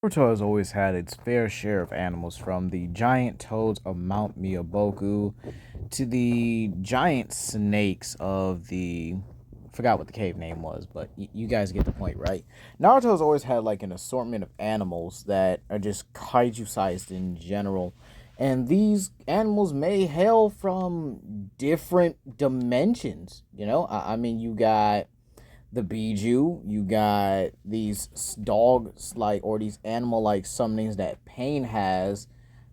Naruto has always had its fair share of animals, from the giant toads of Mount Miyaboku to the giant snakes of the. I forgot what the cave name was, but you guys get the point, right? Naruto has always had like an assortment of animals that are just kaiju sized in general. And these animals may hail from different dimensions, you know? I mean, you got the Biju, you got these dogs like or these animal like summonings that Pain has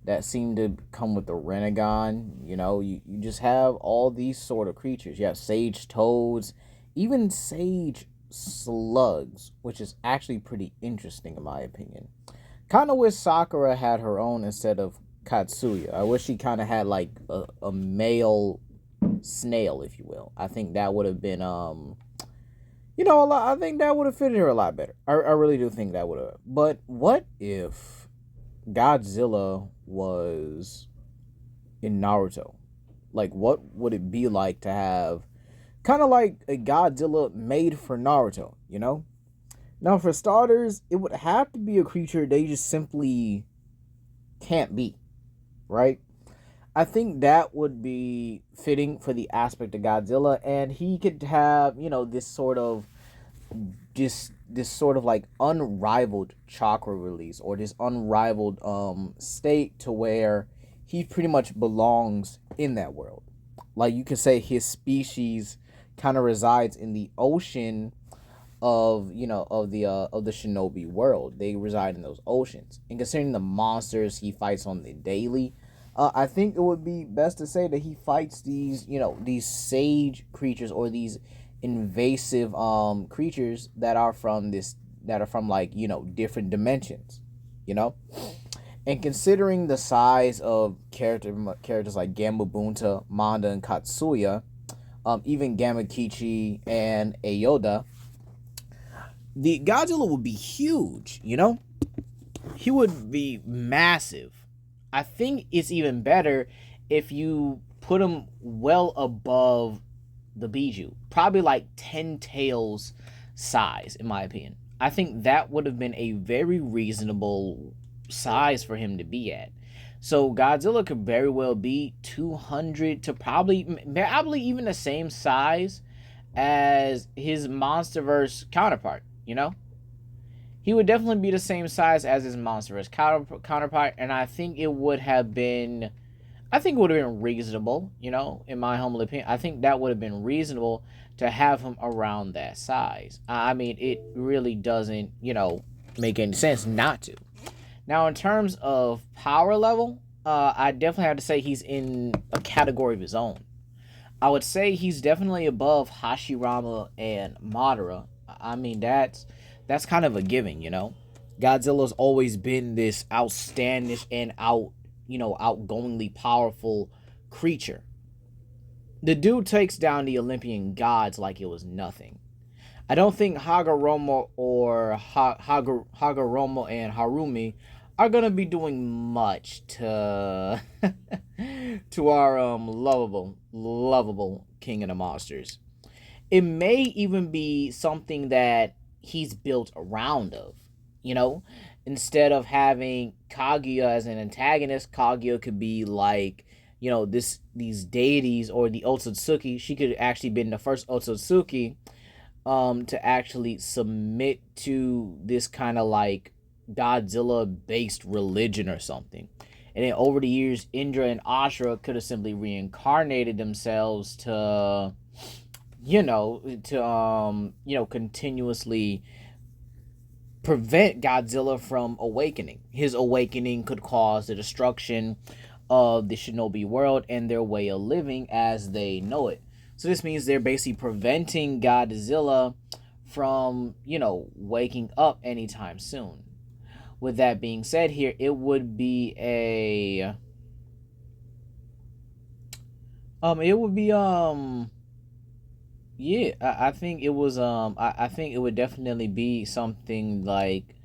that seem to come with the Renegon. You just have all these sort of creatures. You have sage toads, even sage slugs, which is actually pretty interesting in my opinion. Kind of wish Sakura had her own instead of Katsuya. I wish she kind of had like a male snail, if you will. I think that would have been a lot. I think that would have fitted her a lot better. I really do think that would have. But what if Godzilla was in Naruto? Like, what would it be like to have kind of like a Godzilla made for Naruto, you know? Now, for starters, it would have to be a creature they just simply can't be, right? I think that would be fitting for the aspect of Godzilla, and he could have, this sort of like unrivaled chakra release, or this unrivaled state to where he pretty much belongs in that world. Like, you could say his species kind of resides in the ocean of the shinobi world. They reside in those oceans, and considering the monsters he fights on the daily, I think it would be best to say that he fights these sage creatures, or these invasive creatures that are from like different dimensions, you know. And considering the size of characters like Gamabunta, Manda, and Katsuya, even Gamakichi and Ayoda, the Godzilla would be huge, you know? He would be massive. I think it's even better if you put him well above the Biju. Probably like 10 tails size, in my opinion. I think that would have been a very reasonable size for him to be at. So Godzilla could very well be 200 to probably even the same size as his Monsterverse counterpart, you know? He would definitely be the same size as his Monsterverse counterpart, and I think it would have been reasonable, you know, in my humble opinion. I think that would have been reasonable to have him around that size. I mean, it really doesn't, make any sense not to. Now, in terms of power level, I definitely have to say he's in a category of his own. I would say he's definitely above Hashirama and Madara. I mean, that's kind of a given, you know. Godzilla's always been this outstandish and outgoingly powerful creature. The dude takes down the Olympian gods like it was nothing. I don't think Hagoromo and Harumi are gonna be doing much to to our lovable King of the Monsters. It may even be something that he's built around of, you know. Instead of having Kaguya as an antagonist, Kaguya could be like, these deities, or the Otsutsuki. She could actually been the first Otsutsuki to actually submit to this kind of like Godzilla based religion or something. And then over the years, Indra and Ashura could have simply reincarnated themselves to continuously prevent Godzilla from awakening. His awakening could cause the destruction of the shinobi world and their way of living as they know it. So this means they're basically preventing Godzilla from, waking up anytime soon. With that being said, here it would be yeah, I think it was I think it would definitely be something like,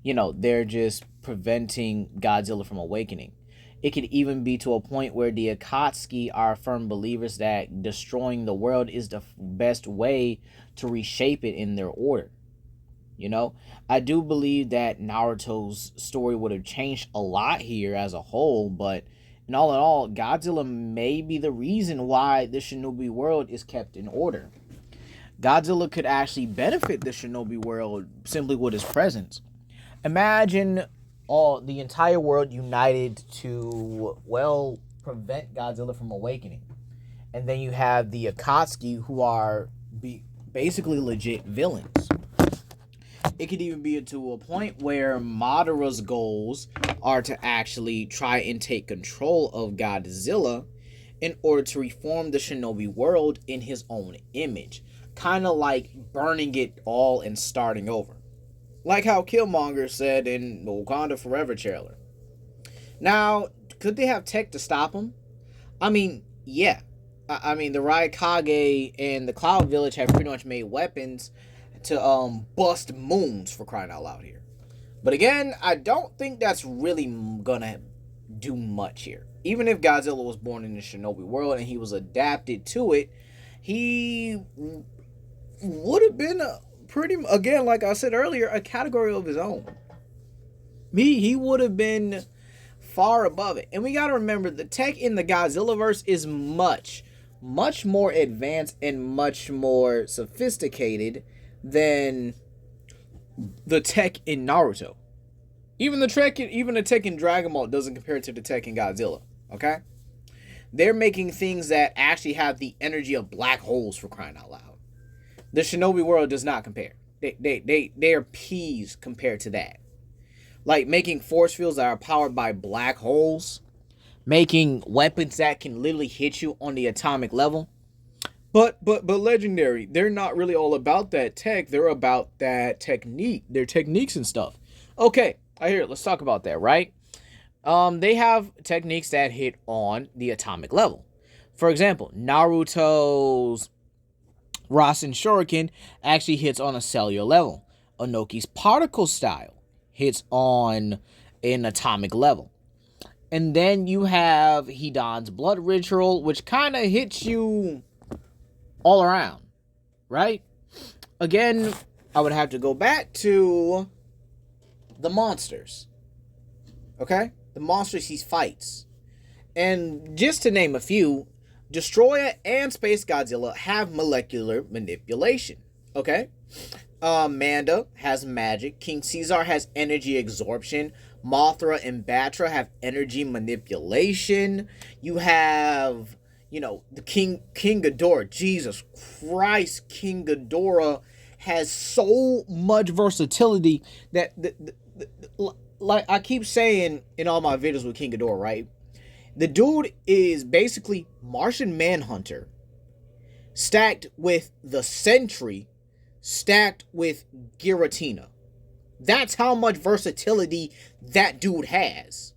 they're just preventing Godzilla from awakening. It could even be to a point where the Akatsuki are firm believers that destroying the world is the best way to reshape it in their order. You know, I do believe that Naruto's story would have changed a lot here as a whole, but in all, Godzilla may be the reason why the shinobi world is kept in order. Godzilla could actually benefit the shinobi world simply with his presence. Imagine all the entire world united to, well, prevent Godzilla from awakening. And then you have the Akatsuki, who are basically legit villains. It could even be to a point where Madara's goals are to actually try and take control of Godzilla in order to reform the shinobi world in his own image. Kind of like burning it all and starting over. Like how Killmonger said in the Wakanda Forever trailer. Now, could they have tech to stop him? I mean, yeah. I mean, the Raikage and the Cloud Village have pretty much made weapons to bust moons, for crying out loud here. But again, I don't think that's really gonna do much here. Even if Godzilla was born in the shinobi world and he was adapted to it, he would have been a pretty, again, like I said earlier, a category of his own. He would have been far above it. And we got to remember, the tech in the Godzillaverse is much more advanced and much more sophisticated than the tech in Naruto. Even the tech in Dragon Ball doesn't compare to the tech in Godzilla. Okay, they're making things that actually have the energy of black holes, for crying out loud. The Shinobi world does not compare. They are peas compared to that. Like making force fields that are powered by black holes, making weapons that can literally hit you on the atomic level. But legendary, they're not really all about that tech. They're about that technique, their techniques and stuff. Okay, I hear it. Let's talk about that, right? They have techniques that hit on the atomic level. For example, Naruto's Rasen Shuriken actually hits on a cellular level. Onoki's particle style hits on an atomic level. And then you have Hidan's blood ritual, which kind of hits you all around, right? Again, I would have to go back to the monsters. Okay? The monsters he fights. And just to name a few, Destroyer and Space Godzilla have molecular manipulation. Okay? Manda has magic. King Caesar has energy absorption. Mothra and Batra have energy manipulation. You have, the King Ghidorah. Jesus Christ, King Ghidorah has so much versatility that like I keep saying in all my videos with King Ghidorah, right? The dude is basically Martian Manhunter stacked with the Sentry stacked with Giratina. That's how much versatility that dude has.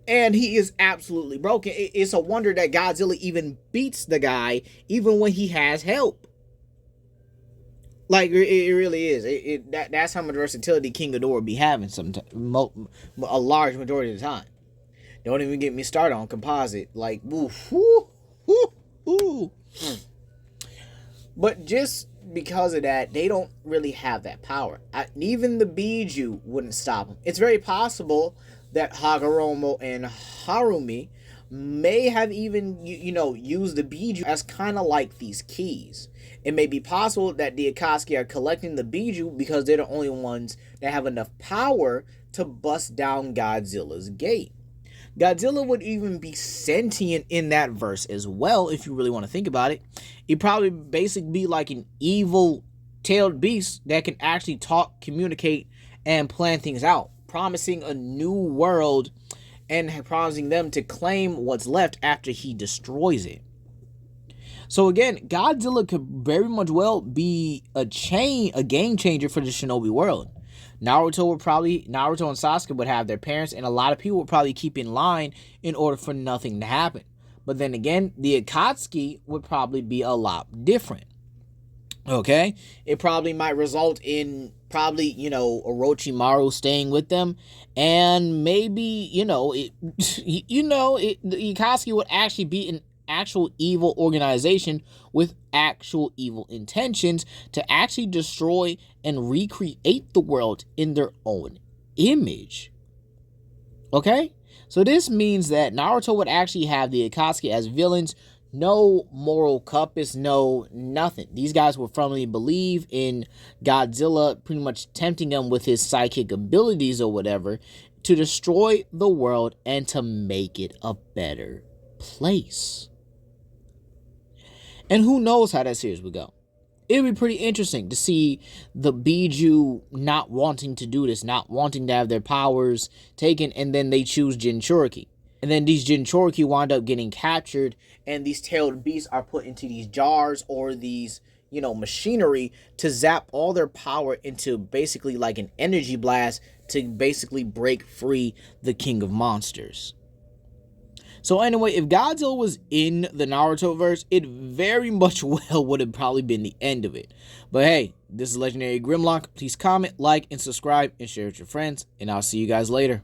And he is absolutely broken. It's a wonder that Godzilla even beats the guy, even when he has help. Like, it really is. That's how much versatility King Ghidorah be having a large majority of the time. Don't even get me started on composite. Like, woof, woo, woo, woo. But just because of that, they don't really have that power. Even the Biju wouldn't stop them. It's very possible that Hagoromo and Harumi may have even, used the Biju as kind of like these keys. It may be possible that the Akatsuki are collecting the Biju because they're the only ones that have enough power to bust down Godzilla's gate. Godzilla would even be sentient in that verse as well, if you really want to think about it. He'd probably basically be like an evil-tailed beast that can actually talk, communicate, and plan things out, promising a new world and promising them to claim what's left after he destroys it. So again, Godzilla could very much well be a game changer for the shinobi world. Naruto and Sasuke would have their parents, and a lot of people would probably keep in line in order for nothing to happen. But then again, the Akatsuki would probably be a lot different. Okay? It probably might result in Orochimaru staying with them, and maybe, the Akatsuki would actually be actual evil organization with actual evil intentions to actually destroy and recreate the world in their own image. Okay? So this means that Naruto would actually have the Akatsuki as villains, no moral compass, no nothing. These guys would firmly believe in Godzilla pretty much tempting them with his psychic abilities or whatever to destroy the world and to make it a better place. And who knows how that series would go. It would be pretty interesting to see the Biju not wanting to do this, not wanting to have their powers taken, and then they choose Jinchuriki. And then these Jinchuriki wind up getting captured, and these tailed beasts are put into these jars or these, machinery to zap all their power into basically like an energy blast to basically break free the King of Monsters. So anyway, if Godzilla was in the Narutoverse, it very much well would have probably been the end of it. But hey, this is Legendary Grimlock. Please comment, like, and subscribe, and share with your friends. And I'll see you guys later.